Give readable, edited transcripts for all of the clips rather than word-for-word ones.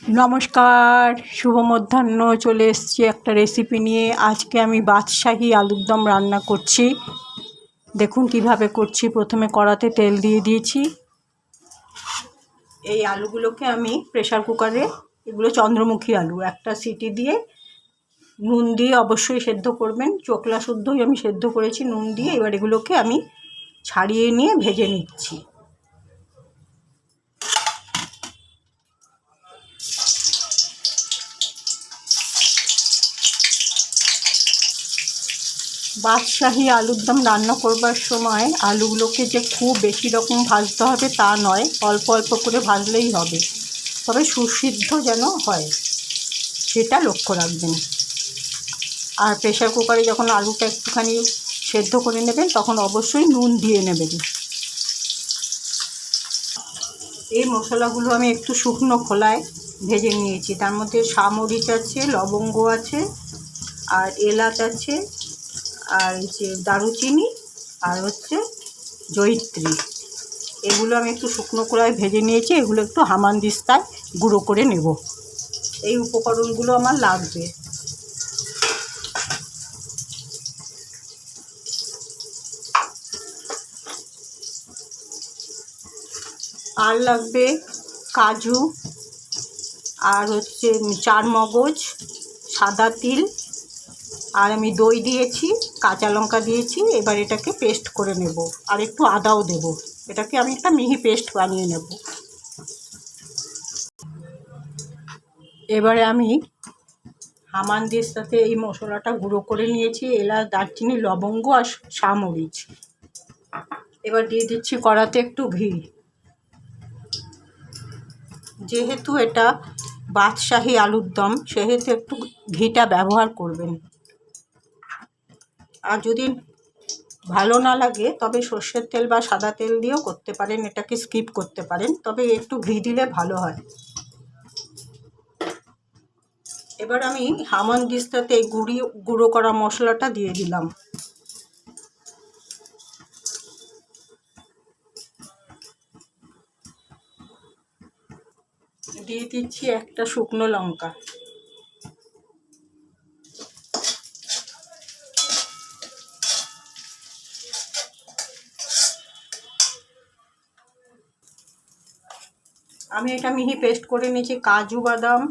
নমস্কার, শুভ মধ্যাহ্ন। চলে এসেছি একটা রেসিপি নিয়ে। আজকে আমি বাদশাহী আলুর দম রান্না করছি। দেখুন কিভাবে করছি। প্রথমে কড়াতে তেল দিয়ে দিয়েছি। এই আলুগুলোকে আমি প্রেসার কুকারে, এগুলো চন্দ্রমুখী আলু, একটা সিটি দিয়ে নুন দিয়ে অবশ্যই সেদ্ধ করবেন। চোখলা শুদ্ধই আমি সেদ্ধ করেছি নুন দিয়ে। এবার এগুলোকে আমি ছাড়িয়ে নিয়ে ভেজে নিচ্ছি। বাদশাহী আলুর দম রান্না করবার সময় আলুগুলোকে যে খুব বেশি রকম ভাজতে হবে তা নয়, অল্প অল্প করে ভাজলেই হবে, তবে সুসিদ্ধ যেন হয় সেটা লক্ষ্য রাখবেন। আর প্রেসার কুকারে যখন আলুটা একটুখানি সেদ্ধ করে নেবেন তখন অবশ্যই নুন দিয়ে নেবেন। এই মশলাগুলো আমি একটু শুকনো খোলায় ভেজে নিয়েছি। তার মধ্যে সামরিচ আছে, লবঙ্গ আছে, আর এলাচ আছে, আর হচ্ছে দারুচিনি, আর হচ্ছে জয়িত্রী। এগুলো আমি একটু শুকনো কড়ায় ভেজে নিয়েছি। এগুলো একটু হামানদিস্তায় গুঁড়ো করে নেব। এই উপকরণগুলো আমার লাগবে। আর লাগবে কাজু, আর হচ্ছে চারমগজ, সাদা তিল, আর আমি দই দিয়েছি, কাঁচা লঙ্কা দিয়েছি। এবার এটাকে পেস্ট করে নেব। আর একটু আদাও দেব। এটাকে আমি একটা মিহি পেস্ট বানিয়ে নেব। এবারে আমি হামানদিস্তাতে এই মশলাটা গুঁড়ো করে নিয়েছি, এলাচ, দারচিনি, লবঙ্গ আর সামরিচ। এবার দিয়ে দিচ্ছি কড়াতে একটু ঘি। যেহেতু এটা বাদশাহী আলুর দম, সেহেতু একটু ঘিটা ব্যবহার করবেন। আর যদি ভালো না লাগে তবে সর্ষের তেল বা সাদা তেল দিয়েও করতে পারেন, এটাকে স্কিপ করতে পারেন, তবে একটু ঘি দিলে ভালো হয়। এবার আমি হামানদিস্তাতে গুঁড়ো করা মশলাটা দিয়ে দিলাম। দিয়ে দিচ্ছি একটা শুকনো লঙ্কা। আমি এটা মিহি পেস্ট করে নিয়েছি। কাজু বাদাম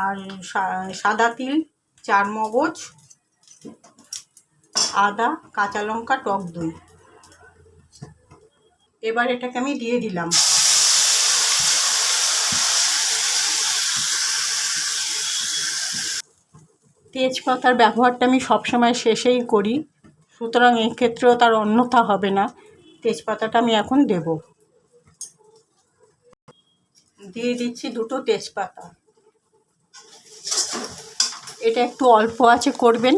আর সাদা তিল, চারমগজ, আদা, কাঁচা লঙ্কা, টক দই। এবার এটাকে আমি দিয়ে দিলাম। তেজপাতার ব্যবহারটা আমি সবসময় শেষেই করি, সুতরাং এই ক্ষেত্রেও তার অন্যথা হবে না। তেজপাতাটা আমি এখন দেব। দিয়ে দিচ্ছি দুটো তেজপাতা। এটা একটু অল্প আঁচে করবেন,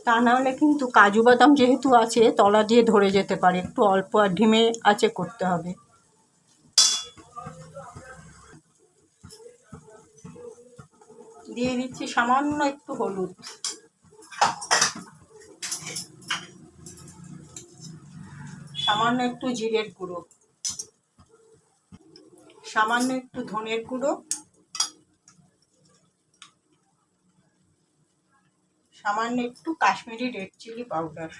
তা নাহলে কিন্তু কাজু বাদাম যেহেতু আছে তলা দিয়ে ধরে যেতে পারে। একটু অল্প আর ধিমে আঁচে করতে হবে। দিয়ে দিচ্ছি সামান্য একটু হলুদ, সামান্য একটু জিরের গুঁড়ো, সামান্য একটু ধনের গুঁড়ো, সামান্য একটু কাশ্মীরি রেড চিলি পাউডার।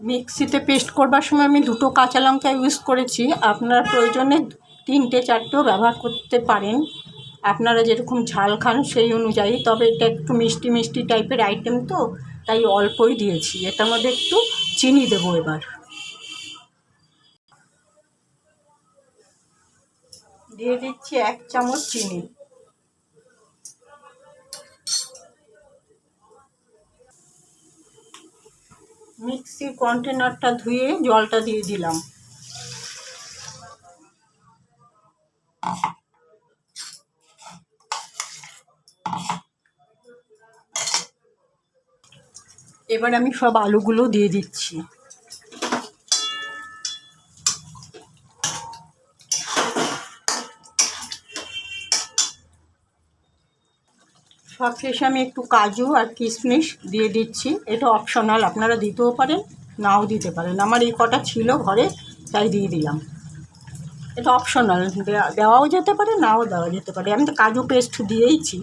মিক্সিতে পেস্ট করবার সময় আমি দুটো কাঁচা লঙ্কা ইউজ করেছি। আপনারা প্রয়োজনে 3-4টেও ব্যবহার করতে পারেন, আপনারা যেরকম ঝাল খান সেই অনুযায়ী। তবে এটা একটু মিষ্টি মিষ্টি টাইপের আইটেম তো, তাই অল্পই দিয়েছি। এটার মধ্যে একটু চিনি দেবো। এবার দিয়ে দিচ্ছি 1 চামচ চিনি। মিক্সির কন্টেনারটা ধুয়ে জলটা দিয়ে দিলাম। এবার আমি সব আলুগুলো দিয়ে দিচ্ছি। সব শেষে আমি একটু কাজু আর কিশমিশ দিয়ে দিচ্ছি। এটা অপশনাল, আপনারা দিতেও পারেন নাও দিতে পারেন। আমার এই কটা ছিল ঘরে, তাই দিয়ে দিলাম। এটা অপশনাল, দেওয়াও যেতে পারে, নাও দেওয়া যেতে পারে। আমি তো কাজু পেস্ট দিয়েইছি।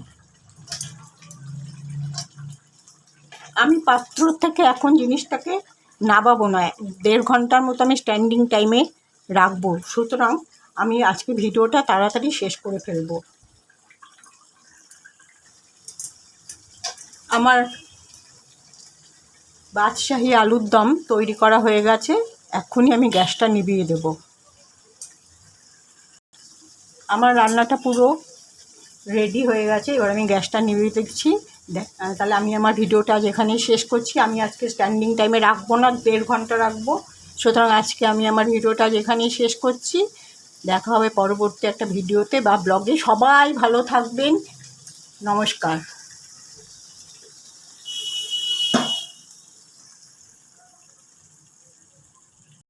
আমি পাত্র থেকে এখন জিনিসটাকে নাবাবো না, 1.5 ঘন্টার মতো আমি স্ট্যান্ডিং টাইমে রাখবো। সুতরাং আমি আজকে ভিডিওটা তাড়াতাড়ি শেষ করে ফেলবো। আমার বাদশাহী আলুর দম তৈরি করা হয়ে গেছে। এক্ষুনি আমি গ্যাসটা নিভিয়ে দেব। আমার রান্নাটা পুরো রেডি হয়ে গেছে। এবার আমি গ্যাসটা নিভিয়ে দিচ্ছি। তাহলে আমি আমার ভিডিওটা আজ এখানেই শেষ করছি। আমি আজকে স্ট্যান্ডিং টাইমে রাখবো না, 1.5 ঘন্টা রাখবো। সুতরাং আজকে আমি আমার ভিডিওটা আজ এখানেই শেষ করছি। দেখা হবে পরবর্তী একটা ভিডিওতে বা ব্লগে। সবাই ভালো থাকবেন। নমস্কার।